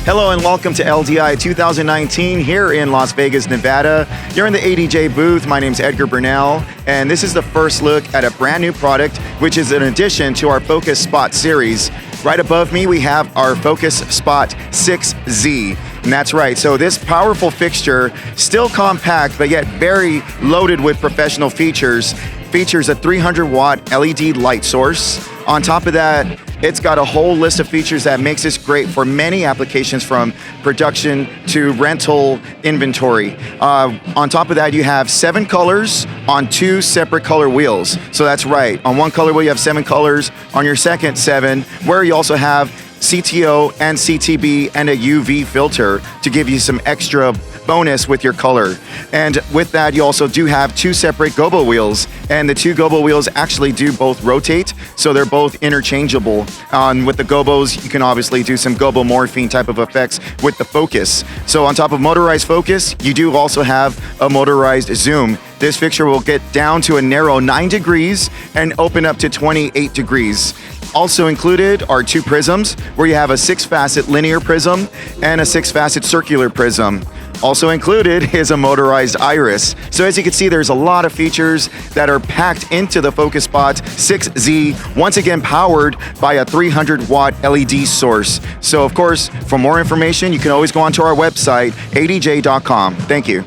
Hello and welcome to LDI 2019 here in Las Vegas, Nevada. You're in the ADJ booth. My name's Edgar Burnell, and this is the first look at a brand new product, which is an addition to our Focus Spot series. Right above me, we have our Focus Spot 6Z. And that's right, so this powerful fixture, still compact, but yet very loaded with professional features, features a 300-watt LED light source. On top of that, it's got a whole list of features that makes this great for many applications, from production to rental inventory. On top of that, you have 7 colors on 2 separate color wheels. So that's right, on one color wheel you have 7 colors, on your second 7, where you also have CTO and CTB and a UV filter to give you some extra bonus with your color. And with that, you also do have 2 separate GOBO wheels, and the 2 GOBO wheels actually do both rotate, so they're both interchangeable. With the GOBOs, you can obviously do some GOBO morphine type of effects with the focus. So on top of motorized focus, you do also have a motorized zoom. This fixture will get down to a narrow 9 degrees and open up to 28 degrees. Also included are 2 prisms, where you have a 6-facet linear prism and a 6-facet circular prism. Also included is a motorized iris. So as you can see, there's a lot of features that are packed into the Focus Spot 6Z, once again powered by a 300-watt LED source. So of course, for more information, you can always go onto our website, adj.com. Thank you.